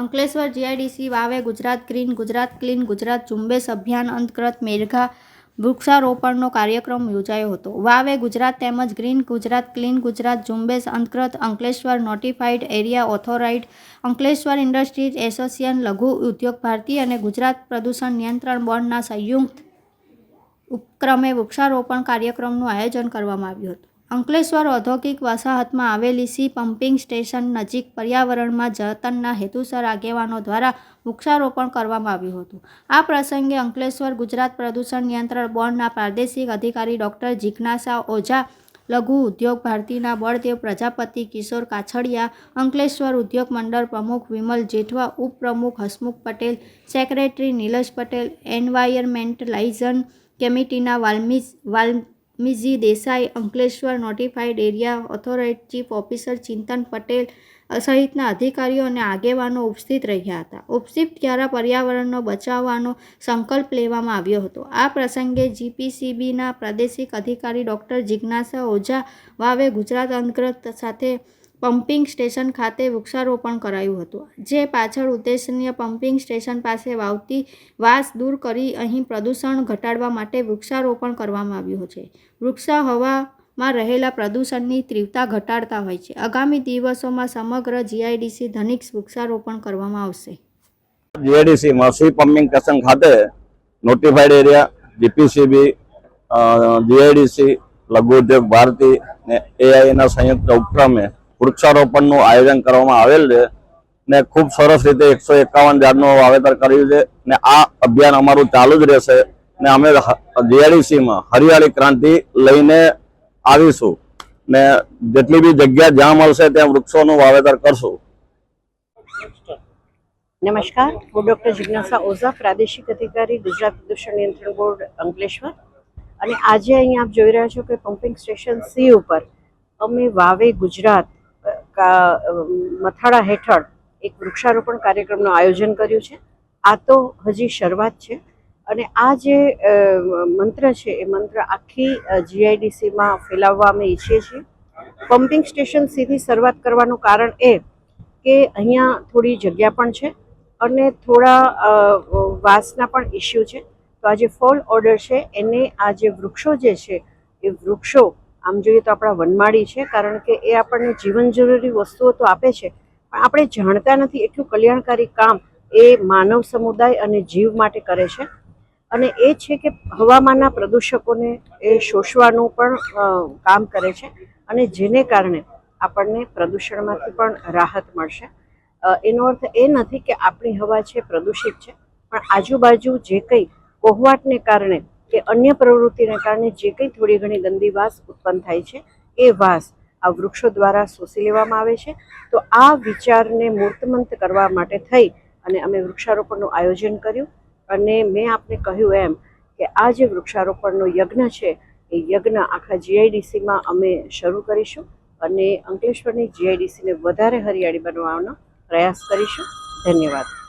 Ankleshwar GIDC વાવે Gujarat green Gujarat clean Gujarat ઝુંબેશ અભિયાન અંતર્ગત મેઘા વૃક્ષારોપણનો કાર્યક્રમ યોજાયો હતો। વાવે ગુજરાત તેમજ ગ્રીન ગુજરાત ક્લીન ગુજરાત ઝુંબેશ અંતર્ગત Ankleshwar notified area authorise Ankleshwar industries association લઘુ ઉદ્યોગ ભારતી અને ગુજરાત પ્રદૂષણ નિયંત્રણ બોર્ડના સંયુક્ત ઉપક્રમે વૃક્ષારોપણ કાર્યક્રમનું આયોજન કરવામાં આવ્યું હતું। અંકલેશ્વર ઔદ્યોગિક વસાહતમાં આવેલી સી પમ્પિંગ સ્ટેશન નજીક પર્યાવરણમાં જતનના હેતુસર આગેવાનો દ્વારા વૃક્ષારોપણ કરવામાં આવ્યું હતું। આ પ્રસંગે અંકલેશ્વર ગુજરાત પ્રદૂષણ નિયંત્રણ બોર્ડના પ્રાદેશિક અધિકારી ડૉક્ટર જિજ્ઞાસા ઓઝા, લઘુ ઉદ્યોગ ભારતીના બળદેવ પ્રજાપતિ, કિશોર કાછડિયા, અંકલેશ્વર ઉદ્યોગ મંડળ પ્રમુખ વિમલ જેઠવા, ઉપપ્રમુખ હસમુખ પટેલ, સેક્રેટરી નીલજ પટેલ, એન્વાયરમેન્ટલાઇઝન કમિટીના Valmiji Desai, Ankleshwar notified area authorise chief officer Chintan Patel સહિતના અધિકારીઓ અને આગેવાનો ઉપસ્થિત રહ્યા હતા। ઉપસ્થિત દ્વારા પર્યાવરણનો બચાવવાનો સંકલ્પ લેવામાં આવ્યો હતો। આ પ્રસંગે જીપીસીબીના પ્રાદેશિક અધિકારી ડૉક્ટર જિજ્ઞાસા ઓઝા વાવે ગુજરાત અંતર્ગત સાથે પમ્પિંગ સ્ટેશન ખાતે વૃક્ષારોપણ કરાયું હતું, જે પાછળ ઉદ્દેશનીય પમ્પિંગ સ્ટેશન પાસે વાવતી વાસ દૂર કરી અહીં પ્રદૂષણ ઘટાડવા માટે વૃક્ષારોપણ કરવામાં આવ્યું છે। વૃક્ષો હવામાં રહેલા પ્રદૂષણની તીવ્રતા ઘટાડતા હોય છે। આગામી દિવસોમાં સમગ્ર જીઆઈડીસી ધનિક વૃક્ષારોપણ કરવામાં આવશે। જીઆઈડીસીમાં સી પમ્પિંગ સ્ટેશન ખાતે નોટિફાઈડ એરિયા જીપીસીબી, જીઆઈડીસી, લઘુ ઉદ્યોગ ભારતી ને એઆઈના સંયુક્ત ઉપક્રમે વૃક્ષારોપણનું આયોજન કરવામાં આવેલ છે ને ખૂબ સરસ રીતે 151 ઝાડનું વાવેતર કર્યું છે ને આ અભિયાન અમારું ચાલુ જ રહેશે ને અમે જીઆઈડીસીમાં હરિયાળી ક્રાંતિ લઈને આવીશું ને જેટલી બી જગ્યા જ્યાં મળશે ત્યાં વૃક્ષોનું વાવેતર કરશું। નમસ્કાર, હું ડૉક્ટર જિજ્ઞાસા ઓઝા, પ્રાદેશિક અધિકારી ગુજરાત પ્રદૂષણ નિયંત્રણ બોર્ડ અંકલેશ્વર, અને આજે અહીં આપ જોઈ રહ્યા છો કે પમ્પિંગ સ્ટેશન સી ઉપર અમે વાવે ગુજરાત મથાળા હેઠળ એક વૃક્ષારોપણ કાર્યક્રમનું આયોજન કર્યું છે। આ તો હજી શરૂઆત છે અને આ જે મંત્ર છે એ મંત્ર આખી જીઆઈડીસીમાં ફેલાવવા અમે ઈચ્છીએ છીએ। પમ્પિંગ સ્ટેશન સીધી શરૂઆત કરવાનું કારણ એ કે અહીંયા થોડી જગ્યા પણ છે અને થોડા વાસના પણ ઇસ્યુ છે। તો આ જે ફોલ ઓર્ડર છે એને આ જે વૃક્ષો જે છે એ વૃક્ષો આમ જોઈએ તો આપણા વનમાળી છે, કારણ કે એ આપણને જીવન જરૂરી વસ્તુઓ તો આપે છે પણ આપણે જાણતા નથી એટલું કલ્યાણકારી કામ એ માનવ સમુદાય અને જીવ માટે કરે છે। અને એ છે કે હવામાનના પ્રદૂષકોને એ શોષવાનું પણ કામ કરે છે અને જેને કારણે આપણને પ્રદૂષણમાંથી પણ રાહત મળશે। એનો અર્થ એ નથી કે આપણી હવા છે પ્રદૂષિત છે, પણ આજુબાજુ જે કંઈ કોહવાટને કારણે કે અન્ય પ્રવૃત્તિને કારણે જે કંઈ થોડી ઘણી ગંદી વાસ ઉત્પન્ન થાય છે એ વાસ આ વૃક્ષો દ્વારા શોષી લેવામાં આવે છે। તો આ વિચારને મૂર્તમંત કરવા માટે થઈ અને અમે વૃક્ષારોપણનું આયોજન કર્યું અને મેં આપને કહ્યું એમ કે આ જે વૃક્ષારોપણનો યજ્ઞ છે એ યજ્ઞ આખા જીઆઈડીસીમાં અમે શરૂ કરીશું અને અંકલેશ્વરની જીઆઈડીસીને વધારે હરિયાળી બનાવવાનો પ્રયાસ કરીશું। ધન્યવાદ।